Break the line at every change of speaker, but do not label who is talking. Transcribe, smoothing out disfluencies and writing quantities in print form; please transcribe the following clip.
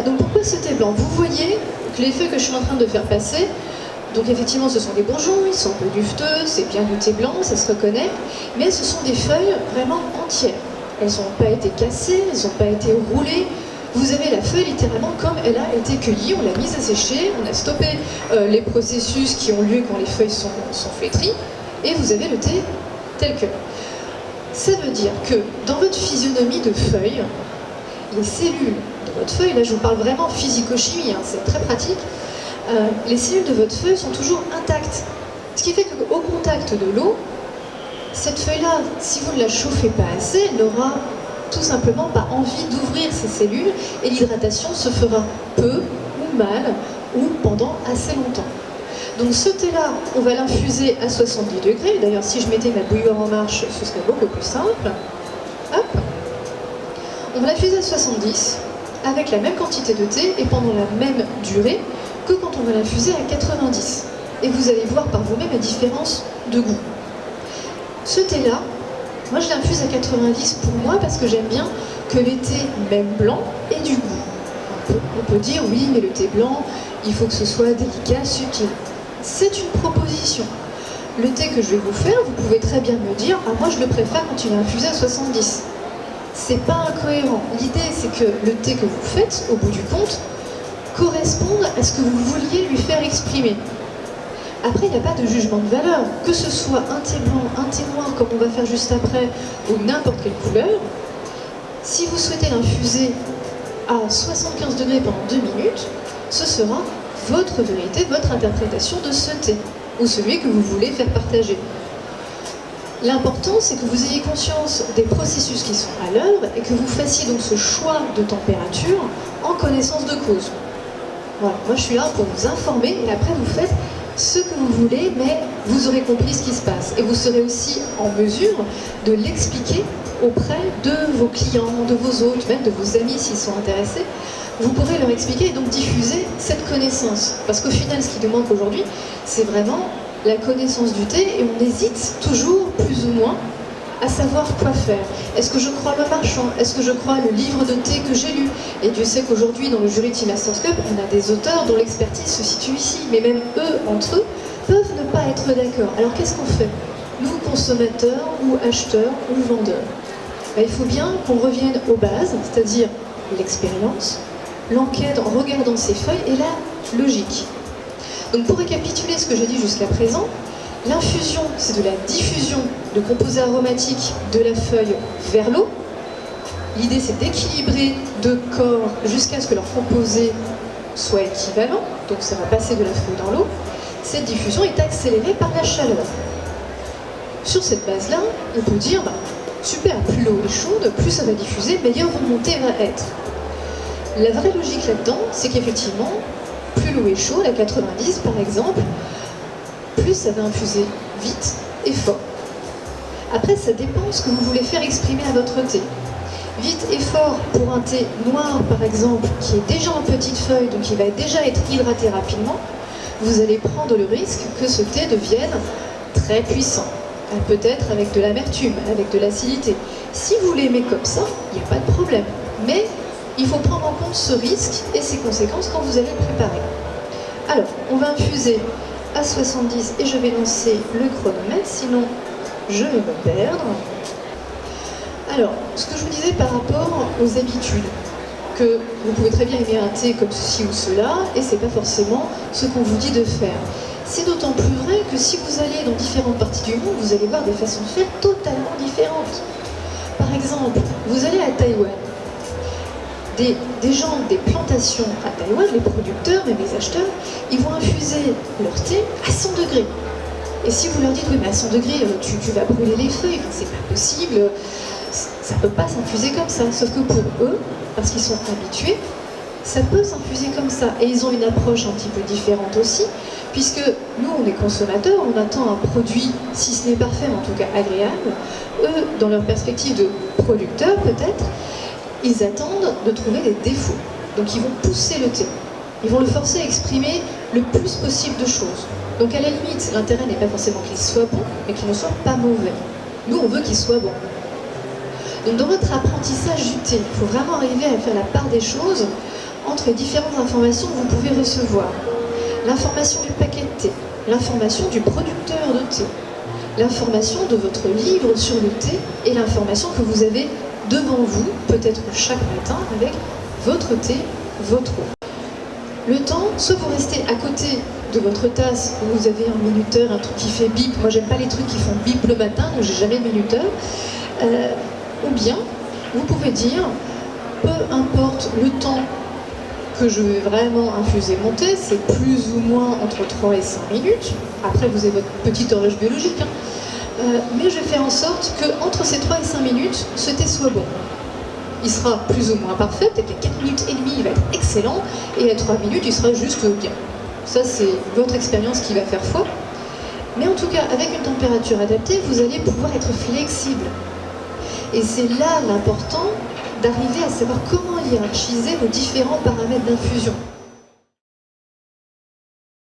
Donc pourquoi ce thé blanc? Vous voyez que les feuilles que je suis en train de faire passer, donc effectivement ce sont des bourgeons, ils sont un peu dufteux, c'est bien du thé blanc, ça se reconnaît, mais ce sont des feuilles vraiment entières. Elles n'ont pas été cassées, elles n'ont pas été roulées. Vous avez la feuille littéralement comme elle a été cueillie, on l'a mise à sécher, on a stoppé les processus qui ont lieu quand les feuilles sont flétries, et vous avez le thé tel que. Ça veut dire que dans votre physionomie de feuille, les cellules de votre feuille, là je vous parle vraiment physico-chimie, hein, c'est très pratique, les cellules de votre feuille sont toujours intactes. Ce qui fait qu'au contact de l'eau, cette feuille-là, si vous ne la chauffez pas assez, elle n'aura tout simplement pas envie d'ouvrir ses cellules et l'hydratation se fera peu ou mal ou pendant assez longtemps. Donc ce thé-là, on va l'infuser à 70 degrés. D'ailleurs, si je mettais ma bouilloire en marche, ce serait beaucoup plus simple. Hop. On va l'infuser à 70 avec la même quantité de thé et pendant la même durée que quand on va l'infuser à 90. Et vous allez voir par vous-même la différence de goût. Ce thé-là, moi je l'infuse à 90 pour moi parce que j'aime bien que les thés, même blancs, aient du goût. On peut dire oui, mais le thé blanc, il faut que ce soit délicat, subtil. C'est une proposition. Le thé que je vais vous faire, vous pouvez très bien me dire « Ah, moi je le préfère quand il est infusé à 70 ». C'est pas incohérent. L'idée, c'est que le thé que vous faites, au bout du compte, corresponde à ce que vous vouliez lui faire exprimer. Après, il n'y a pas de jugement de valeur. Que ce soit un thé blanc, un thé noir, comme on va faire juste après, ou n'importe quelle couleur, si vous souhaitez l'infuser à 75 degrés pendant 2 minutes, ce sera votre vérité, votre interprétation de ce thé, ou celui que vous voulez faire partager. L'important, c'est que vous ayez conscience des processus qui sont à l'œuvre et que vous fassiez donc ce choix de température en connaissance de cause. Voilà, moi je suis là pour vous informer et après vous faites ce que vous voulez, mais vous aurez compris ce qui se passe. Et vous serez aussi en mesure de l'expliquer auprès de vos clients, de vos hôtes, même de vos amis s'ils sont intéressés. Vous pourrez leur expliquer et donc diffuser cette connaissance. Parce qu'au final, ce qui nous manque aujourd'hui, c'est vraiment la connaissance du thé et on hésite toujours, plus ou moins, à savoir quoi faire. Est-ce que je crois le marchand? Est-ce que je crois le livre de thé que j'ai lu? Et Dieu sait qu'aujourd'hui, dans le jury de Tea Masters Cup, on a des auteurs dont l'expertise se situe ici. Mais même eux, entre eux, peuvent ne pas être d'accord. Alors qu'est-ce qu'on fait? Nous, consommateurs ou acheteurs ou vendeurs, il faut bien qu'on revienne aux bases, c'est-à-dire l'expérience, l'enquête en regardant ces feuilles et la logique. Donc pour récapituler ce que j'ai dit jusqu'à présent, l'infusion, c'est de la diffusion de composés aromatiques de la feuille vers l'eau. L'idée, c'est d'équilibrer deux corps jusqu'à ce que leurs composés soient équivalents. Donc ça va passer de la feuille dans l'eau. Cette diffusion est accélérée par la chaleur. Sur cette base-là, on peut dire, super, plus l'eau est chaude, plus ça va diffuser, meilleure remontée va être. La vraie logique là-dedans, c'est qu'effectivement, plus l'eau est chaude, à 90 par exemple, plus ça va infuser vite et fort. Après, ça dépend ce que vous voulez faire exprimer à votre thé. Vite et fort pour un thé noir, par exemple, qui est déjà en petite feuille, donc il va déjà être hydraté rapidement, vous allez prendre le risque que ce thé devienne très puissant. Peut-être avec de l'amertume, avec de l'acidité. Si vous l'aimez comme ça, il n'y a pas de problème. Mais il faut prendre en compte ce risque et ses conséquences quand vous allez le préparer. Alors, on va infuser à 70 et je vais lancer le chronomètre, sinon je vais me perdre. Alors, ce que je vous disais par rapport aux habitudes, que vous pouvez très bien aimer un thé comme ceci ou cela, et c'est pas forcément ce qu'on vous dit de faire. C'est d'autant plus vrai que si vous allez dans différentes parties du monde, vous allez voir des façons de faire totalement différentes. Par exemple, vous allez à Taïwan. Des gens, des plantations à Taïwan, les producteurs, même les acheteurs, ils vont infuser leur thé à 100 degrés. Et si vous leur dites, oui, mais à 100 degrés, tu vas brûler les feuilles, c'est pas possible, ça peut pas s'infuser comme ça. Sauf que pour eux, parce qu'ils sont habitués, ça peut s'infuser comme ça. Et ils ont une approche un petit peu différente aussi, puisque nous, on est consommateurs, on attend un produit, si ce n'est parfait, mais en tout cas agréable. Eux, dans leur perspective de producteurs, peut-être, ils attendent de trouver des défauts. Donc ils vont pousser le thé. Ils vont le forcer à exprimer le plus possible de choses. Donc à la limite, l'intérêt n'est pas forcément qu'il soit bon, mais qu'il ne soit pas mauvais. Nous, on veut qu'il soit bon. Donc dans votre apprentissage du thé, il faut vraiment arriver à faire la part des choses entre les différentes informations que vous pouvez recevoir. L'information du paquet de thé, l'information du producteur de thé, l'information de votre livre sur le thé et l'information que vous avez devant vous, peut-être chaque matin, avec votre thé, votre eau. Le temps, soit vous restez à côté de votre tasse, où vous avez un minuteur, un truc qui fait bip. Moi, j'aime pas les trucs qui font bip le matin, donc j'ai jamais de minuteur. Ou bien, vous pouvez dire, peu importe le temps que je vais vraiment infuser mon thé, c'est plus ou moins entre 3 et 5 minutes. Après, vous avez votre petite horloge biologique. Mais je vais faire en sorte qu'entre ces 3 et 5 minutes, ce thé soit bon. Il sera plus ou moins parfait, peut-être qu'à 4 minutes et demie, il va être excellent, et à 3 minutes, il sera juste bien. Ça, c'est votre expérience qui va faire foi. Mais en tout cas, avec une température adaptée, vous allez pouvoir être flexible. Et c'est là l'important d'arriver à savoir comment hiérarchiser vos différents paramètres d'infusion.